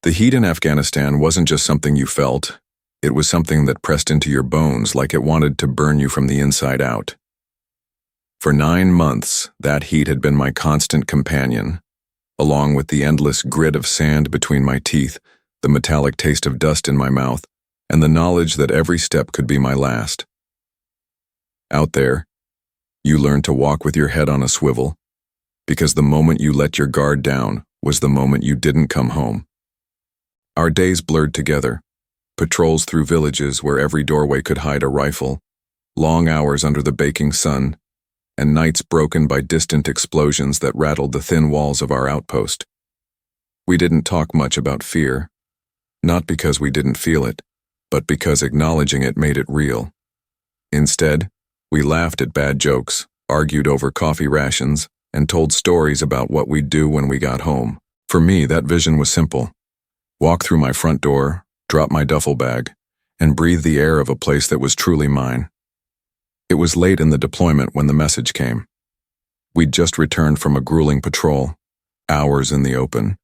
The heat in Afghanistan wasn't just something you felt, it was something that pressed into your bones like it wanted to burn you from the inside out. For 9 months, that heat had been my constant companion, along with the endless grit of sand between my teeth, the metallic taste of dust in my mouth, and the knowledge that every step could be my last. Out there, you learned to walk with your head on a swivel, because the moment you let your guard down was the moment you didn't come home. Our days blurred together, patrols through villages where every doorway could hide a rifle, long hours under the baking sun, and nights broken by distant explosions that rattled the thin walls of our outpost. We didn't talk much about fear, not because we didn't feel it, but because acknowledging it made it real. Instead, we laughed at bad jokes, argued over coffee rations, and told stories about what we'd do when we got home. For me, that vision was simple. Walk through my front door, drop my duffel bag, and breathe the air of a place that was truly mine. It was late in the deployment when the message came. We'd just returned from a grueling patrol, hours in the open,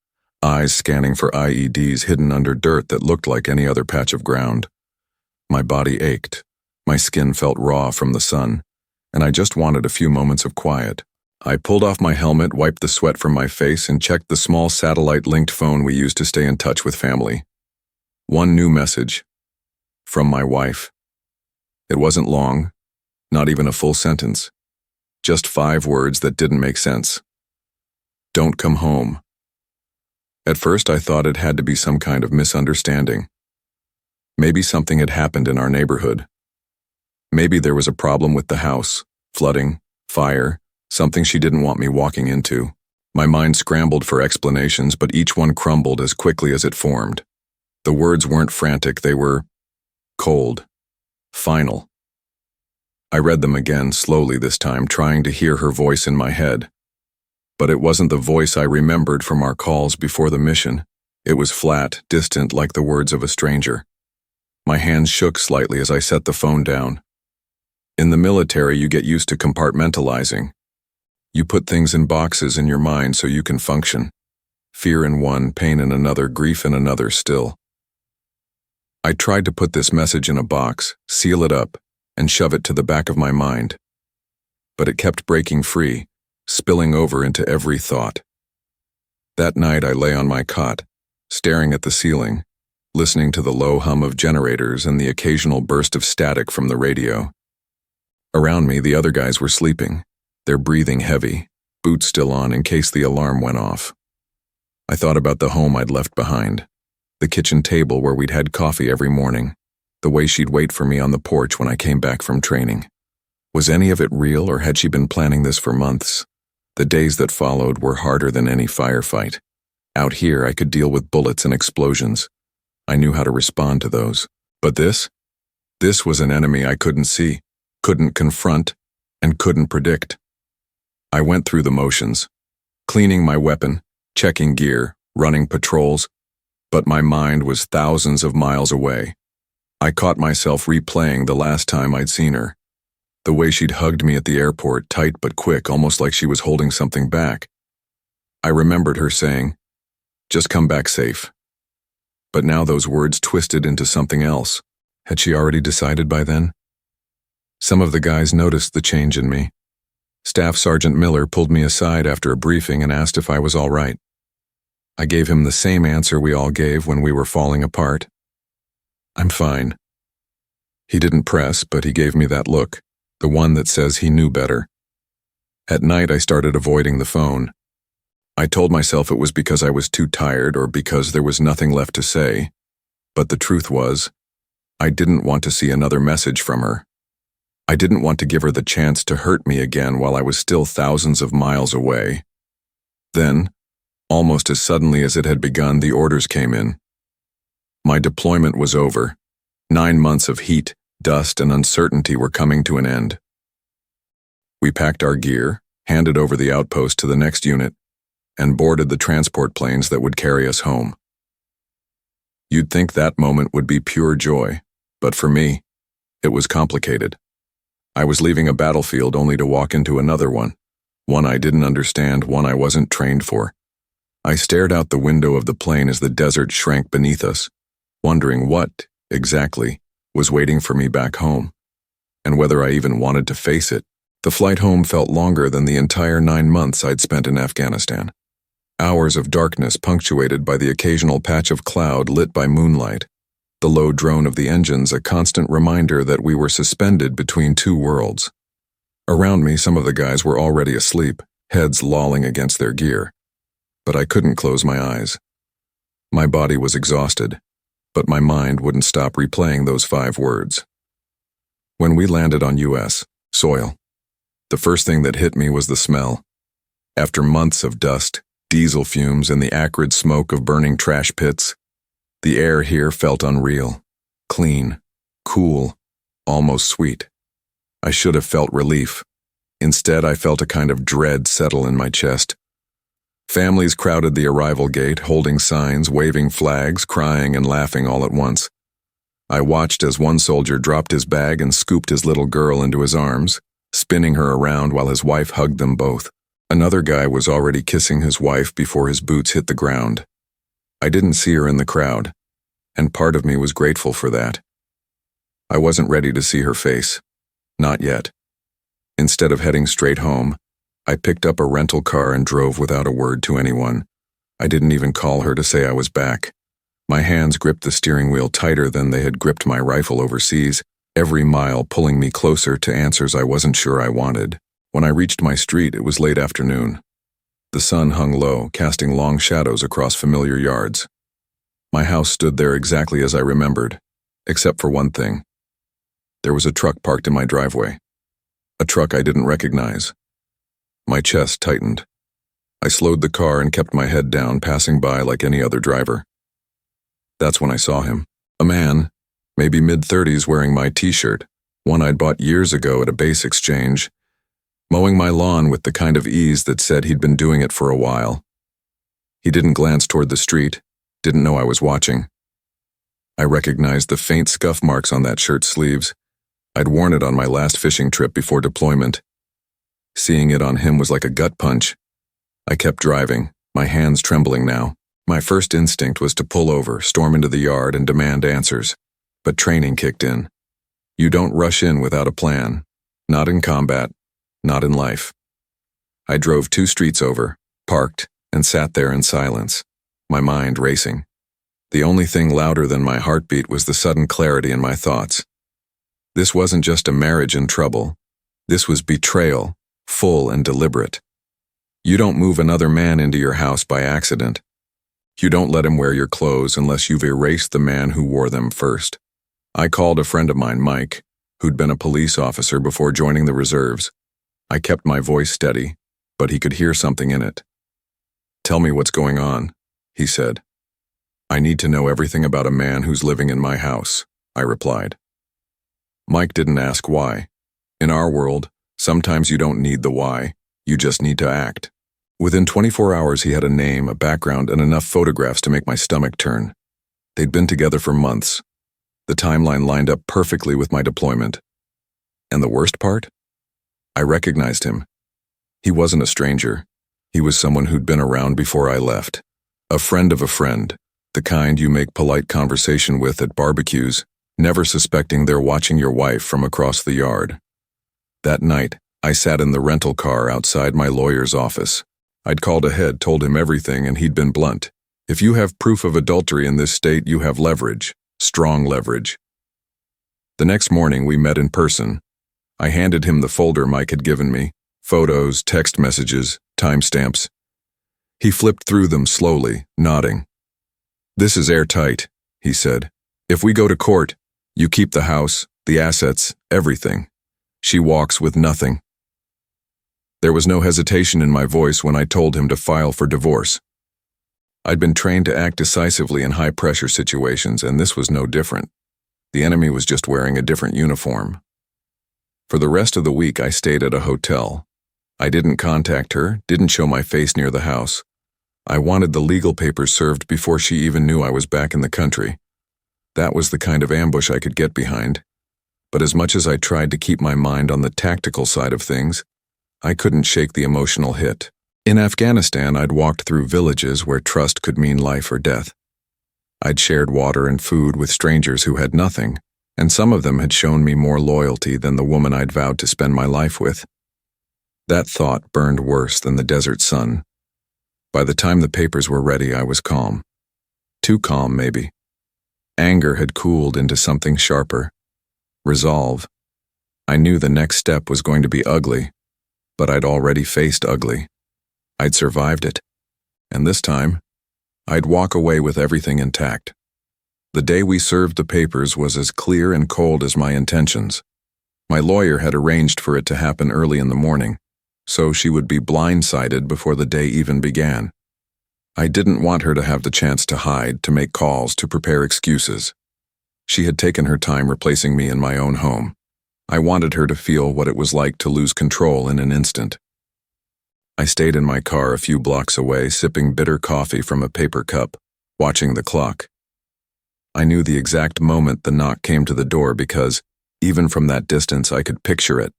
eyes scanning for IEDs hidden under dirt that looked like any other patch of ground. My body ached, my skin felt raw from the sun, and I just wanted a few moments of quiet. I pulled off my helmet, wiped the sweat from my face, and checked the small satellite-linked phone we used to stay in touch with family. One new message. From my wife. It wasn't long, not even a full sentence. Just 5 words that didn't make sense. Don't come home. At first I thought it had to be some kind of misunderstanding. Maybe something had happened in our neighborhood. Maybe there was a problem with the house, flooding, fire, something she didn't want me walking into. My mind scrambled for explanations, but each one crumbled as quickly as it formed. The words weren't frantic, they were cold, final. I read them again, slowly this time, trying to hear her voice in my head. But it wasn't the voice I remembered from our calls before the mission. It was flat, distant, like the words of a stranger. My hands shook slightly as I set the phone down. In the military, you get used to compartmentalizing. You put things in boxes in your mind so you can function. Fear in one, pain in another, grief in another still. I tried to put this message in a box, seal it up, and shove it to the back of my mind. But it kept breaking free, spilling over into every thought. That night I lay on my cot, staring at the ceiling, listening to the low hum of generators and the occasional burst of static from the radio. Around me, the other guys were sleeping, their breathing heavy, boots still on in case the alarm went off. I thought about the home I'd left behind, the kitchen table where we'd had coffee every morning, the way she'd wait for me on the porch when I came back from training. Was any of it real, or had she been planning this for months? The days that followed were harder than any firefight. Out here, I could deal with bullets and explosions. I knew how to respond to those. But this was an enemy I couldn't see, couldn't confront, and couldn't predict. I went through the motions, cleaning my weapon, checking gear, running patrols, but my mind was thousands of miles away. I caught myself replaying the last time I'd seen her. The way she'd hugged me at the airport, tight but quick, almost like she was holding something back. I remembered her saying, "Just come back safe." But now those words twisted into something else. Had she already decided by then? Some of the guys noticed the change in me. Staff Sergeant Miller pulled me aside after a briefing and asked if I was all right. I gave him the same answer we all gave when we were falling apart. "I'm fine." He didn't press, but he gave me that look, the one that says he knew better. At night, I started avoiding the phone. I told myself it was because I was too tired or because there was nothing left to say. But the truth was, I didn't want to see another message from her. I didn't want to give her the chance to hurt me again while I was still thousands of miles away. Then, almost as suddenly as it had begun, the orders came in. My deployment was over. 9 months of heat, dust, and uncertainty were coming to an end. We packed our gear, handed over the outpost to the next unit, and boarded the transport planes that would carry us home. You'd think that moment would be pure joy, but for me, it was complicated. I was leaving a battlefield only to walk into another one I didn't understand, one I wasn't trained for. I stared out the window of the plane as the desert shrank beneath us, wondering what, exactly, was waiting for me back home, and whether I even wanted to face it. The flight home felt longer than the entire 9 months I'd spent in Afghanistan. Hours of darkness punctuated by the occasional patch of cloud lit by moonlight, the low drone of the engines a constant reminder that we were suspended between two worlds. Around me, some of the guys were already asleep, heads lolling against their gear. But I couldn't close my eyes. My body was exhausted, but my mind wouldn't stop replaying those 5 words. When we landed on U.S. soil, the first thing that hit me was the smell. After months of dust, diesel fumes, and the acrid smoke of burning trash pits, the air here felt unreal, clean, cool, almost sweet. I should have felt relief. Instead, I felt a kind of dread settle in my chest. Families crowded the arrival gate, holding signs, waving flags, crying and laughing all at once. I watched as one soldier dropped his bag and scooped his little girl into his arms, spinning her around while his wife hugged them both. Another guy was already kissing his wife before his boots hit the ground. I didn't see her in the crowd, and part of me was grateful for that. I wasn't ready to see her face. Not yet. Instead of heading straight home, I picked up a rental car and drove without a word to anyone. I didn't even call her to say I was back. My hands gripped the steering wheel tighter than they had gripped my rifle overseas, every mile pulling me closer to answers I wasn't sure I wanted. When I reached my street, it was late afternoon. The sun hung low, casting long shadows across familiar yards. My house stood there exactly as I remembered, except for one thing. There was a truck parked in my driveway. A truck I didn't recognize. My chest tightened. I slowed the car and kept my head down, passing by like any other driver. That's when I saw him. A man, maybe mid-30s, wearing my t-shirt, one I'd bought years ago at a base exchange, mowing my lawn with the kind of ease that said he'd been doing it for a while. He didn't glance toward the street, didn't know I was watching. I recognized the faint scuff marks on that shirt's sleeves. I'd worn it on my last fishing trip before deployment. Seeing it on him was like a gut punch. I kept driving, my hands trembling now. My first instinct was to pull over, storm into the yard, and demand answers. But training kicked in. You don't rush in without a plan. Not in combat, not in life. I drove 2 streets over, parked, and sat there in silence, my mind racing. The only thing louder than my heartbeat was the sudden clarity in my thoughts. This wasn't just a marriage in trouble. This was betrayal, full and deliberate. You don't move another man into your house by accident. You don't let him wear your clothes unless you've erased the man who wore them first. I called a friend of mine, Mike, who'd been a police officer before joining the reserves. I kept my voice steady, but he could hear something in it. "Tell me what's going on," he said. "I need to know everything about a man who's living in my house," I replied. Mike didn't ask why. In our world, sometimes you don't need the why, you just need to act. Within 24 hours he had a name, a background, and enough photographs to make my stomach turn. They'd been together for months. The timeline lined up perfectly with my deployment. And the worst part? I recognized him. He wasn't a stranger. He was someone who'd been around before I left. A friend of a friend, the kind you make polite conversation with at barbecues, never suspecting they're watching your wife from across the yard. That night, I sat in the rental car outside my lawyer's office. I'd called ahead, told him everything, and he'd been blunt. If you have proof of adultery in this state, you have leverage, strong leverage. The next morning, we met in person. I handed him the folder Mike had given me, photos, text messages, timestamps. He flipped through them slowly, nodding. "This is airtight," he said. "If we go to court, you keep the house, the assets, everything. She walks with nothing." There was no hesitation in my voice when I told him to file for divorce. I'd been trained to act decisively in high-pressure situations, and this was no different. The enemy was just wearing a different uniform. For the rest of the week, I stayed at a hotel. I didn't contact her, didn't show my face near the house. I wanted the legal papers served before she even knew I was back in the country. That was the kind of ambush I could get behind. But as much as I tried to keep my mind on the tactical side of things, I couldn't shake the emotional hit. In Afghanistan, I'd walked through villages where trust could mean life or death. I'd shared water and food with strangers who had nothing, and some of them had shown me more loyalty than the woman I'd vowed to spend my life with. That thought burned worse than the desert sun. By the time the papers were ready, I was calm. Too calm, maybe. Anger had cooled into something sharper. Resolve. I knew the next step was going to be ugly, but I'd already faced ugly. I'd survived it. And this time, I'd walk away with everything intact. The day we served the papers was as clear and cold as my intentions. My lawyer had arranged for it to happen early in the morning, so she would be blindsided before the day even began. I didn't want her to have the chance to hide, to make calls, to prepare excuses. She had taken her time replacing me in my own home. I wanted her to feel what it was like to lose control in an instant. I stayed in my car a few blocks away, sipping bitter coffee from a paper cup, watching the clock. I knew the exact moment the knock came to the door because, even from that distance, I could picture it.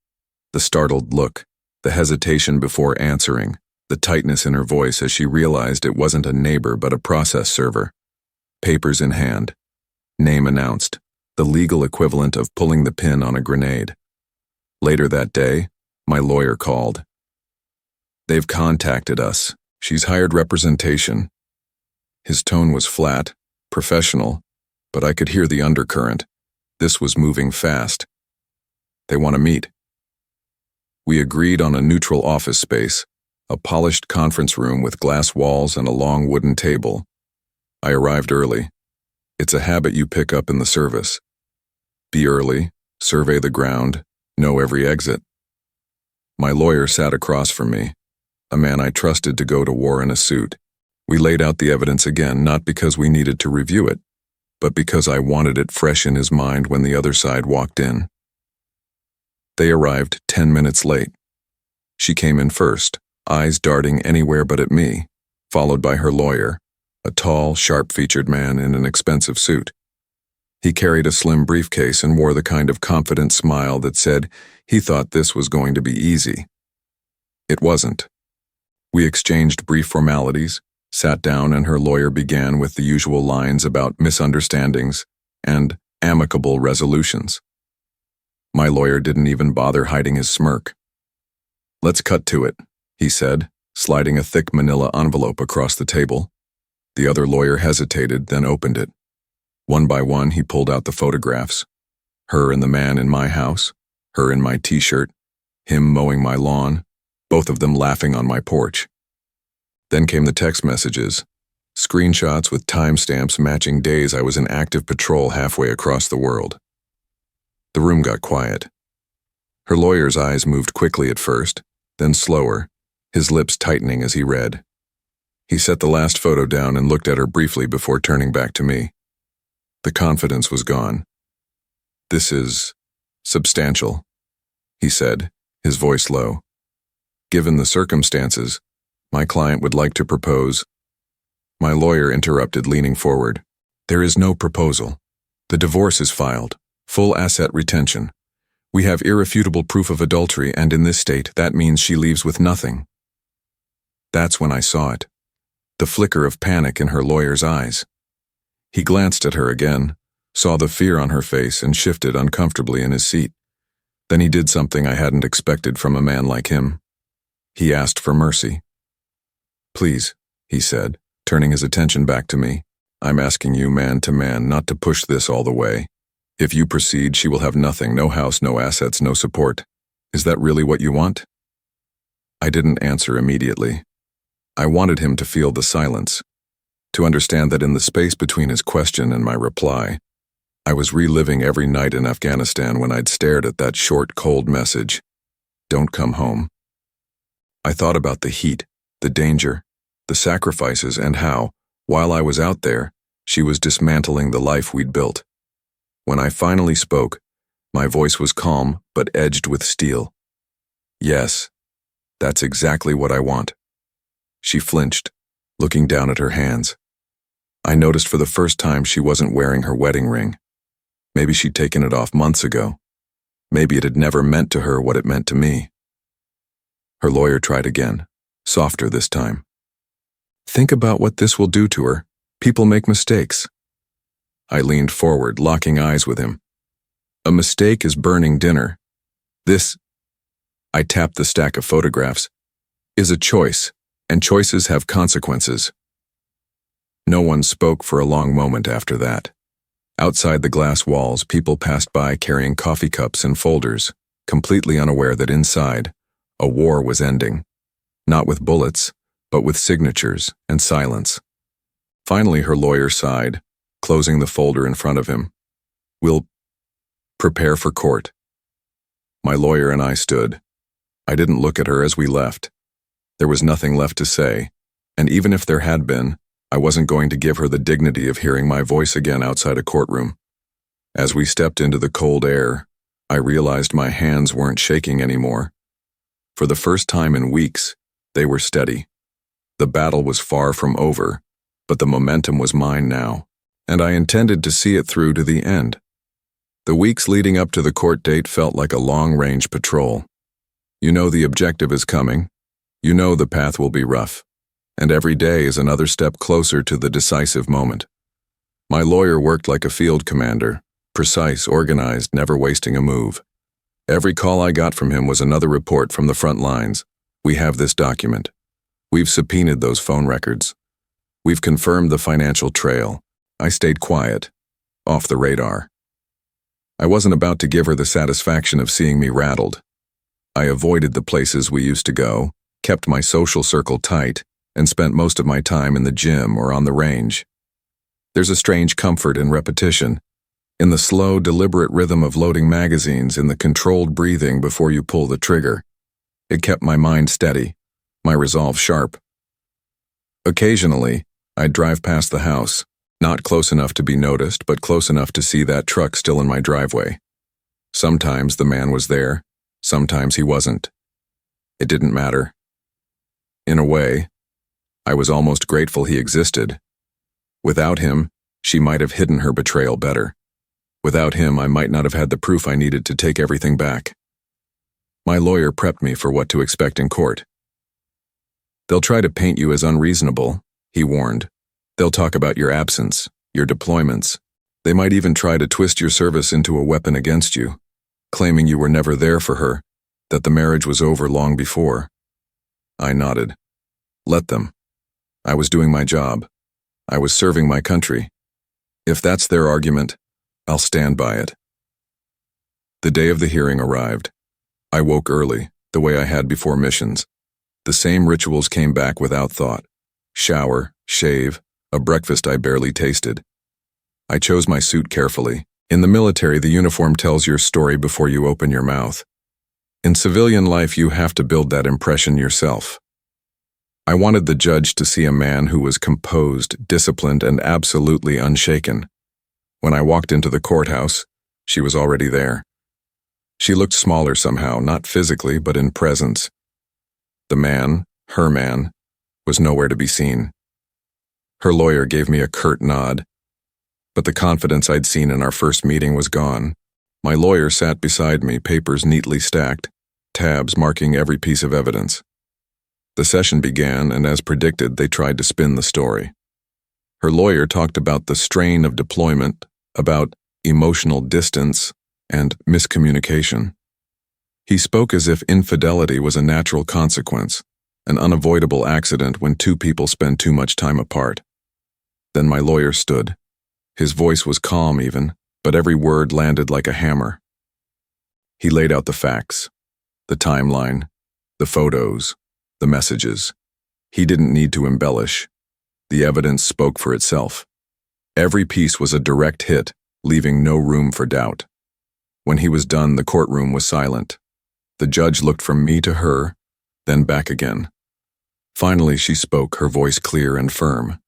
The startled look, the hesitation before answering, the tightness in her voice as she realized it wasn't a neighbor but a process server. Papers in hand. Name announced, the legal equivalent of pulling the pin on a grenade. Later that day, my lawyer called. "They've contacted us. She's hired representation." His tone was flat, professional, but I could hear the undercurrent. This was moving fast. "They want to meet." We agreed on a neutral office space, a polished conference room with glass walls and a long wooden table. I arrived early. It's a habit you pick up in the service. Be early, survey the ground, know every exit. My lawyer sat across from me, a man I trusted to go to war in a suit. We laid out the evidence again, not because we needed to review it, but because I wanted it fresh in his mind when the other side walked in. They arrived 10 minutes late. She came in first, eyes darting anywhere but at me, followed by her lawyer, a tall, sharp-featured man in an expensive suit. He carried a slim briefcase and wore the kind of confident smile that said he thought this was going to be easy. It wasn't. We exchanged brief formalities, sat down, and her lawyer began with the usual lines about misunderstandings and amicable resolutions. My lawyer didn't even bother hiding his smirk. "Let's cut to it," he said, sliding a thick manila envelope across the table. The other lawyer hesitated, then opened it. One by one, he pulled out the photographs. Her and the man in my house, her in my t-shirt, him mowing my lawn, both of them laughing on my porch. Then came the text messages, screenshots with timestamps matching days I was in active patrol halfway across the world. The room got quiet. Her lawyer's eyes moved quickly at first, then slower, his lips tightening as he read. He set the last photo down and looked at her briefly before turning back to me. The confidence was gone. "This is substantial," he said, his voice low. "Given the circumstances, my client would like to propose." My lawyer interrupted, leaning forward. "There is no proposal. The divorce is filed. Full asset retention. We have irrefutable proof of adultery, and in this state, that means she leaves with nothing." That's when I saw it. The flicker of panic in her lawyer's eyes. He glanced at her again, saw the fear on her face, and shifted uncomfortably in his seat. Then he did something I hadn't expected from a man like him. He asked for mercy. "Please," he said, turning his attention back to me. "I'm asking you man to man not to push this all the way. If you proceed, she will have nothing, no house, no assets, no support. Is that really what you want?" I didn't answer immediately. I wanted him to feel the silence, to understand that in the space between his question and my reply, I was reliving every night in Afghanistan when I'd stared at that short, cold message, "Don't come home." I thought about the heat, the danger, the sacrifices, and how, while I was out there, she was dismantling the life we'd built. When I finally spoke, my voice was calm but edged with steel. "Yes, that's exactly what I want." She flinched, looking down at her hands. I noticed for the first time she wasn't wearing her wedding ring. Maybe she'd taken it off months ago. Maybe it had never meant to her what it meant to me. Her lawyer tried again, softer this time. Think about what this will do to her. People make mistakes. I leaned forward, locking eyes with him. A mistake is burning dinner. This, I tapped the stack of photographs, is a choice, and choices have consequences. No one spoke for a long moment after that. Outside the glass walls, people passed by carrying coffee cups and folders, completely unaware that inside, a war was ending. Not with bullets, but with signatures and silence. Finally, her lawyer sighed, closing the folder in front of him. We'll prepare for court. My lawyer and I stood. I didn't look at her as we left. There was nothing left to say, and even if there had been, I wasn't going to give her the dignity of hearing my voice again outside a courtroom. As we stepped into the cold air, I realized my hands weren't shaking anymore. For the first time in weeks, they were steady. The battle was far from over, but the momentum was mine now, and I intended to see it through to the end. The weeks leading up to the court date felt like a long-range patrol. You know the objective is coming. You know the path will be rough. And every day is another step closer to the decisive moment. My lawyer worked like a field commander, precise, organized, never wasting a move. Every call I got from him was another report from the front lines. We have this document. We've subpoenaed those phone records. We've confirmed the financial trail. I stayed quiet, off the radar. I wasn't about to give her the satisfaction of seeing me rattled. I avoided the places we used to go, kept my social circle tight, and spent most of my time in the gym or on the range. There's a strange comfort in repetition, in the slow, deliberate rhythm of loading magazines, in the controlled breathing before you pull the trigger. It kept my mind steady, my resolve sharp. Occasionally, I'd drive past the house, not close enough to be noticed, but close enough to see that truck still in my driveway. Sometimes the man was there, sometimes he wasn't. It didn't matter. In a way, I was almost grateful he existed. Without him, she might have hidden her betrayal better. Without him, I might not have had the proof I needed to take everything back. My lawyer prepped me for what to expect in court. They'll try to paint you as unreasonable, he warned. They'll talk about your absence, your deployments. They might even try to twist your service into a weapon against you, claiming you were never there for her, that the marriage was over long before. I nodded. Let them. I was doing my job. I was serving my country. If that's their argument, I'll stand by it. The day of the hearing arrived. I woke early, the way I had before missions. The same rituals came back without thought. Shower, shave, a breakfast I barely tasted. I chose my suit carefully. In the military, the uniform tells your story before you open your mouth. In civilian life, you have to build that impression yourself. I wanted the judge to see a man who was composed, disciplined, and absolutely unshaken. When I walked into the courthouse, she was already there. She looked smaller somehow, not physically, but in presence. The man, her man, was nowhere to be seen. Her lawyer gave me a curt nod, but the confidence I'd seen in our first meeting was gone. My lawyer sat beside me, papers neatly stacked, tabs marking every piece of evidence. The session began, and as predicted, they tried to spin the story. Her lawyer talked about the strain of deployment, about emotional distance, and miscommunication. He spoke as if infidelity was a natural consequence, an unavoidable accident when two people spend too much time apart. Then my lawyer stood. His voice was calm even, but every word landed like a hammer. He laid out the facts, the timeline, the photos, the messages. He didn't need to embellish. The evidence spoke for itself. Every piece was a direct hit, leaving no room for doubt. When he was done, the courtroom was silent. The judge looked from me to her, then back again. Finally, she spoke, her voice clear and firm.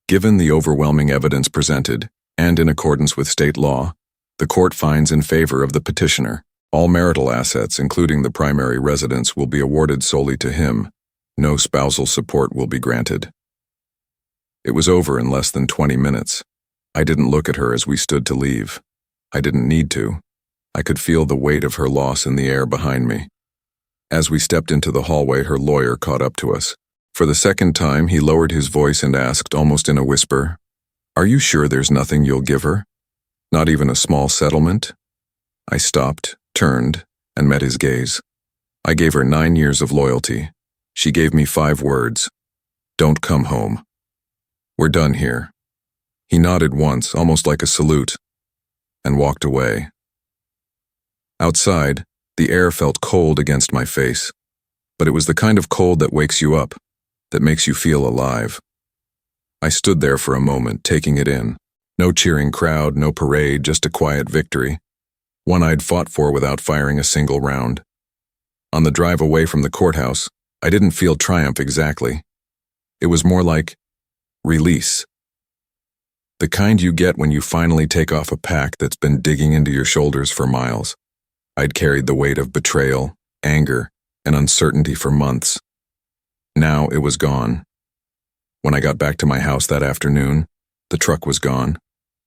Given the overwhelming evidence presented, and in accordance with state law, the court finds in favor of the petitioner. All marital assets, including the primary residence, will be awarded solely to him. No spousal support will be granted. It was over in less than 20 minutes. I didn't look at her as we stood to leave. I didn't need to. I could feel the weight of her loss in the air behind me. As we stepped into the hallway, her lawyer caught up to us. For the second time, he lowered his voice and asked, almost in a whisper, "Are you sure there's nothing you'll give her? Not even a small settlement?" I stopped, turned, and met his gaze. I gave her 9 years of loyalty. She gave me 5 words. "Don't come home. We're done here." He nodded once, almost like a salute, and walked away. Outside, the air felt cold against my face, but it was the kind of cold that wakes you up, that makes you feel alive. I stood there for a moment, taking it in. No cheering crowd, no parade, just a quiet victory, one I'd fought for without firing a single round. On the drive away from the courthouse, I didn't feel triumph exactly. It was more like release. The kind you get when you finally take off a pack that's been digging into your shoulders for miles. I'd carried the weight of betrayal, anger, and uncertainty for months. Now it was gone. When I got back to my house that afternoon, the truck was gone.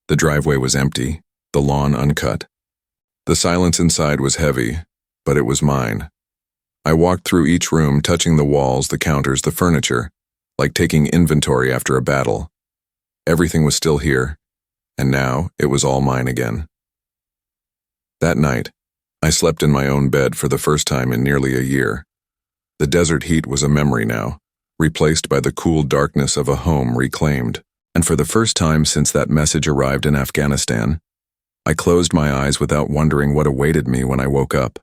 The driveway was empty, the lawn uncut. The silence inside was heavy, but it was mine. I walked through each room, touching the walls, the counters, the furniture, like taking inventory after a battle. Everything was still here, and now it was all mine again. That night, I slept in my own bed for the first time in nearly a year. The desert heat was a memory now, replaced by the cool darkness of a home reclaimed. And for the first time since that message arrived in Afghanistan, I closed my eyes without wondering what awaited me when I woke up.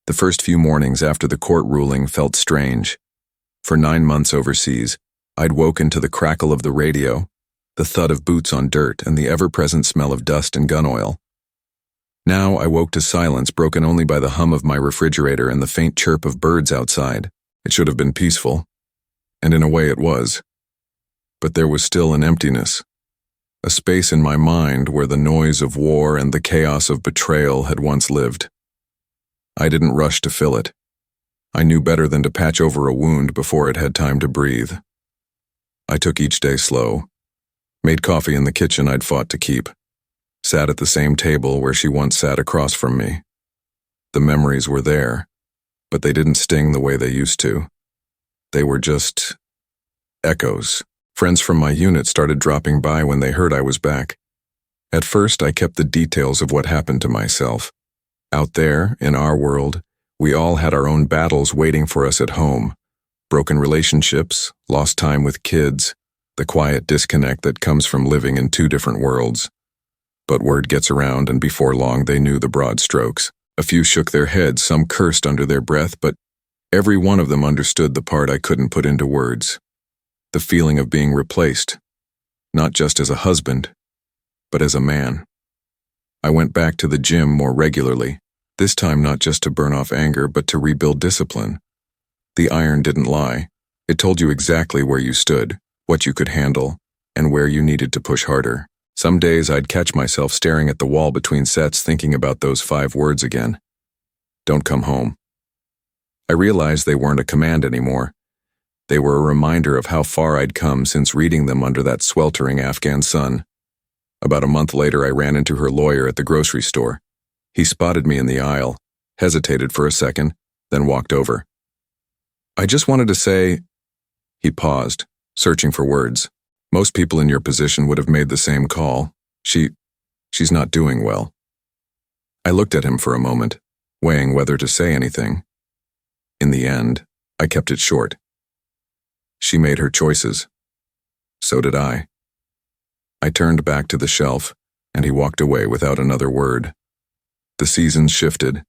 The first few mornings after the court ruling felt strange. For 9 months overseas, I'd woken to the crackle of the radio, the thud of boots on dirt, and the ever-present smell of dust and gun oil. Now I woke to silence broken only by the hum of my refrigerator and the faint chirp of birds outside. It should have been peaceful, and in a way it was. But there was still an emptiness, a space in my mind where the noise of war and the chaos of betrayal had once lived. I didn't rush to fill it. I knew better than to patch over a wound before it had time to breathe. I took each day slow, made coffee in the kitchen I'd fought to keep, sat at the same table where she once sat across from me. The memories were there, but they didn't sting the way they used to. They were just echoes. Friends from my unit started dropping by when they heard I was back. At first, I kept the details of what happened to myself. Out there, in our world, we all had our own battles waiting for us at home. Broken relationships, lost time with kids, the quiet disconnect that comes from living in 2 different worlds. But word gets around, and before long they knew the broad strokes. A few shook their heads, some cursed under their breath, but every one of them understood the part I couldn't put into words. The feeling of being replaced, not just as a husband, but as a man. I went back to the gym more regularly, this time not just to burn off anger, but to rebuild discipline. The iron didn't lie. It told you exactly where you stood, what you could handle, and where you needed to push harder. Some days I'd catch myself staring at the wall between sets thinking about those 5 words again. Don't come home. I realized they weren't a command anymore. They were a reminder of how far I'd come since reading them under that sweltering Afghan sun. About a month later, I ran into her lawyer at the grocery store. He spotted me in the aisle, hesitated for a second, then walked over. "I just wanted to say..." He paused, searching for words. "Most people in your position would have made the same call. She's not doing well." I looked at him for a moment, weighing whether to say anything. In the end, I kept it short. She made her choices. So did I. I turned back to the shelf, and he walked away without another word. The seasons shifted.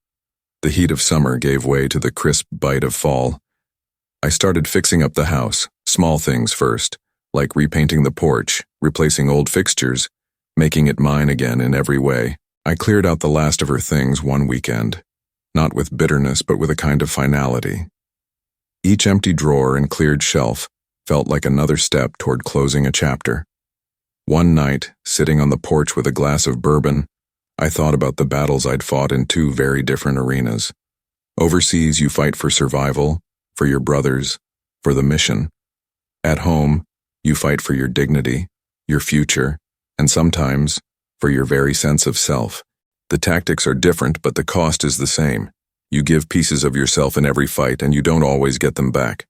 The heat of summer gave way to the crisp bite of fall. I started fixing up the house, small things first, like repainting the porch, replacing old fixtures, making it mine again in every way. I cleared out the last of her things one weekend, not with bitterness but with a kind of finality. Each empty drawer and cleared shelf felt like another step toward closing a chapter. One night, sitting on the porch with a glass of bourbon, I thought about the battles I'd fought in 2 very different arenas. Overseas, you fight for survival, for your brothers, for the mission. At home, you fight for your dignity, your future, and sometimes for your very sense of self. The tactics are different, but the cost is the same. You give pieces of yourself in every fight and you don't always get them back.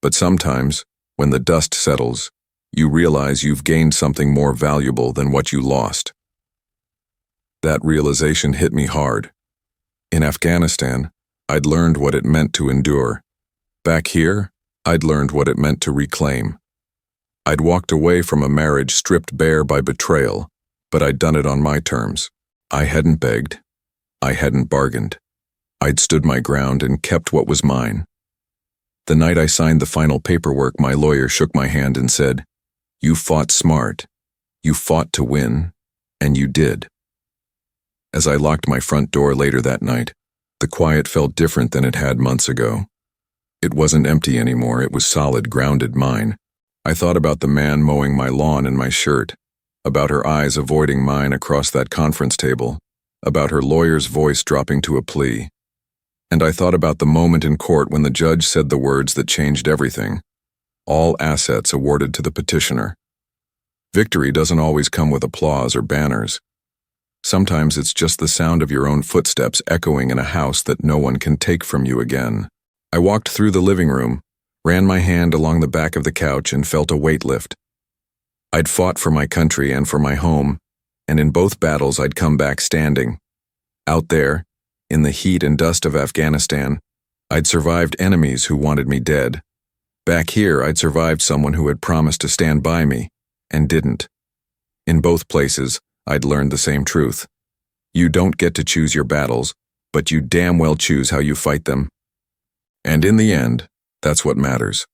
But sometimes, when the dust settles, you realize you've gained something more valuable than what you lost. That realization hit me hard. In Afghanistan, I'd learned what it meant to endure. Back here, I'd learned what it meant to reclaim. I'd walked away from a marriage stripped bare by betrayal, but I'd done it on my terms. I hadn't begged. I hadn't bargained. I'd stood my ground and kept what was mine. The night I signed the final paperwork, my lawyer shook my hand and said, "You fought smart. You fought to win, and you did." As I locked my front door later that night, the quiet felt different than it had months ago. It wasn't empty anymore, it was solid, grounded mine. I thought about the man mowing my lawn in my shirt, about her eyes avoiding mine across that conference table, about her lawyer's voice dropping to a plea. And I thought about the moment in court when the judge said the words that changed everything. All assets awarded to the petitioner. Victory doesn't always come with applause or banners. Sometimes it's just the sound of your own footsteps echoing in a house that no one can take from you again. I walked through the living room, ran my hand along the back of the couch and felt a weight lift. I'd fought for my country and for my home, and in both battles I'd come back standing. Out there, in the heat and dust of Afghanistan, I'd survived enemies who wanted me dead. Back here, I'd survived someone who had promised to stand by me, and didn't. In both places, I'd learned the same truth. You don't get to choose your battles, but you damn well choose how you fight them. And in the end, that's what matters.